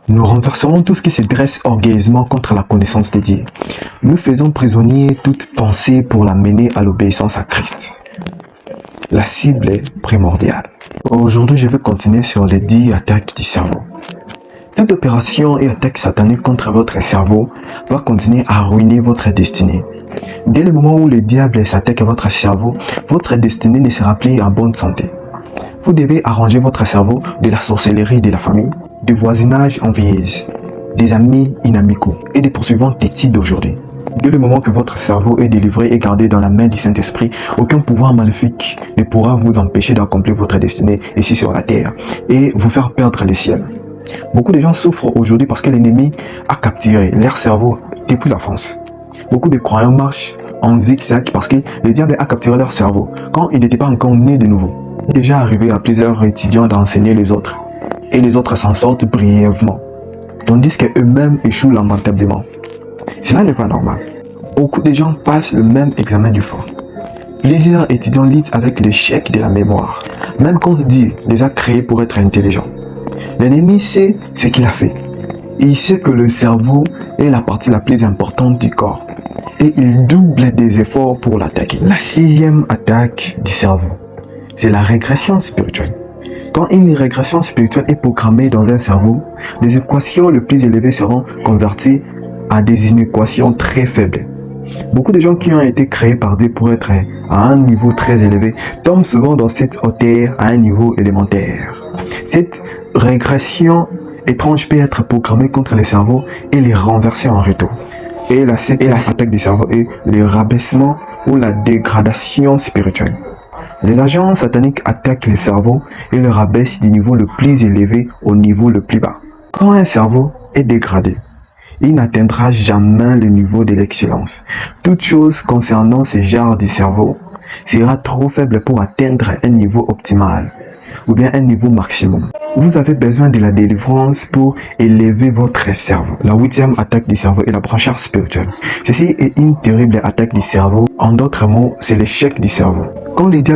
Nous renverserons tout ce qui se dresse orgueilleusement contre la connaissance de Dieu. Nous faisons prisonnier toute pensée pour la mener à l'obéissance à Christ. La cible est primordiale. Aujourd'hui, je vais continuer sur les 10 attaques du cerveau. Toute opération et attaque satanique contre votre cerveau va continuer à ruiner votre destinée. Dès le moment où le diable s'attaque à votre cerveau, votre destinée ne sera plus en bonne santé. Vous devez arranger votre cerveau de la sorcellerie de la famille, du voisinage envieuse, des amis inamicaux et des poursuivants têtis d'aujourd'hui. Dès le moment que votre cerveau est délivré et gardé dans la main du Saint-Esprit, aucun pouvoir maléfique ne pourra vous empêcher d'accomplir votre destinée ici sur la terre et vous faire perdre le ciel. Beaucoup de gens souffrent aujourd'hui parce que l'ennemi a capturé leur cerveau depuis l'enfance. Beaucoup de croyants marchent en zigzag parce que le diable a capturé leur cerveau quand ils n'étaient pas encore nés de nouveau. Il est déjà arrivé à plusieurs étudiants d'enseigner les autres et les autres s'en sortent brièvement, tandis qu'eux-mêmes échouent lamentablement. Cela n'est pas normal. Beaucoup de gens passent le même examen du fort. Plusieurs étudiants lisent avec l'échec de la mémoire, même quand Dieu les a créés pour être intelligents. L'ennemi sait ce qu'il a fait. Il sait que le cerveau est la partie la plus importante du corps. Et il double des efforts pour l'attaquer. La 6e attaque du cerveau, c'est la régression spirituelle. Quand une régression spirituelle est programmée dans un cerveau, les équations les plus élevées seront converties à des inéquations très faibles. Beaucoup de gens qui ont été créés par Dieu pour être à un niveau très élevé tombent souvent dans cette hauteur à un niveau élémentaire. Cette régression étrange peut être programmée contre les cerveaux et les renverser en retour. Et la 7e attaque du cerveau est le rabaissement ou la dégradation spirituelle. Les agents sataniques attaquent les cerveaux et le rabaissent du niveau le plus élevé au niveau le plus bas. Quand un cerveau est dégradé, il n'atteindra jamais le niveau de l'excellence. Toute chose concernant ce genre de cerveau sera trop faible pour atteindre un niveau optimal ou bien un niveau maximum. Vous avez besoin de la délivrance pour élever votre cerveau. La 8e attaque du cerveau est la branchage spirituelle. Ceci est une terrible attaque du cerveau. En d'autres mots, c'est l'échec du cerveau. Quand les diables